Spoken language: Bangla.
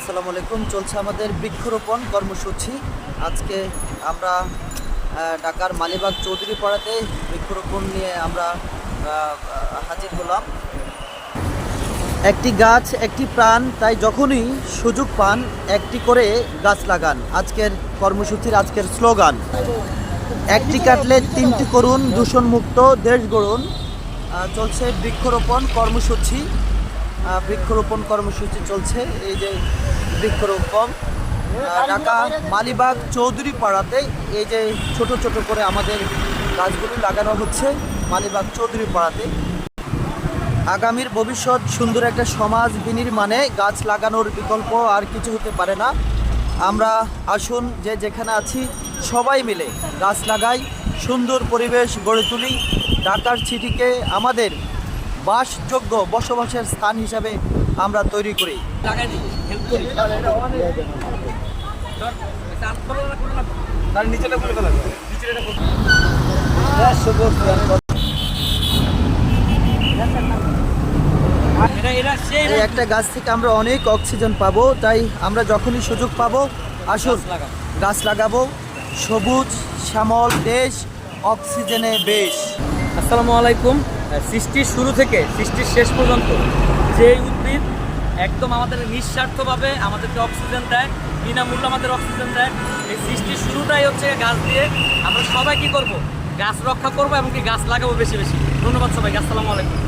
আসসালামু আলাইকুম। চলছে আমাদের বৃক্ষরোপণ কর্মসূচি। আজকে আমরা ঢাকার মালিবাগ চৌধুরী পাড়াতে বৃক্ষরোপণ নিয়ে আমরা হাজির হলাম। একটি গাছ একটি প্রাণ, তাই যখনই সুযোগ পান একটি করে গাছ লাগান। আজকের কর্মসূচির আজকের স্লোগান, একটি কাটলে তিনটি করুন, দূষণমুক্ত দেশ গড়ুন। চলছে বৃক্ষরোপণ কর্মসূচি। বৃক্ষরোপণ কর্মসূচি চলছে। এই যে বৃক্ষরোপণ ঢাকা মালিবাগ চৌধুরী পাড়াতে এই যে ছোট ছোট করে আমাদের গাছগুলি লাগানো হচ্ছে মালিবাগ চৌধুরী পাড়াতে। আগামীর ভবিষ্যৎ সুন্দর একটা সমাজ বিনির্মাণে গাছ লাগানোর বিকল্প আর কিছু হতে পারে না। আমরা আসুন যে যেখানে আছি সবাই মিলে গাছ লাগাই, সুন্দর পরিবেশ গড়ে তুলি। ঢাকার সিটিকে আমাদের বাসযোগ্য বসবাসের স্থান হিসাবে আমরা তৈরি করি। এই একটা গাছ থেকে আমরা অনেক অক্সিজেন পাবো, তাই আমরা যখনই সুযোগ পাবো আসুন গাছ লাগাবো। সবুজ শ্যামল দেশ, অক্সিজেনে বেশ। আসসালামু আলাইকুম। সৃষ্টির শুরু থেকে সৃষ্টির শেষ পর্যন্ত যে উদ্ভিদ একদম আমাদের নিঃস্বার্থভাবে আমাদেরকে অক্সিজেন দেয়, বিনামূল্যে আমাদের অক্সিজেন দেয়, এই সৃষ্টির শুরুটাই হচ্ছে গাছ দিয়ে। আমরা সবাই কি করব? গাছ রক্ষা করবো এবং কি গাছ লাগাবো বেশি বেশি। ধন্যবাদ সবাইকে। আসসালামু আলাইকুম।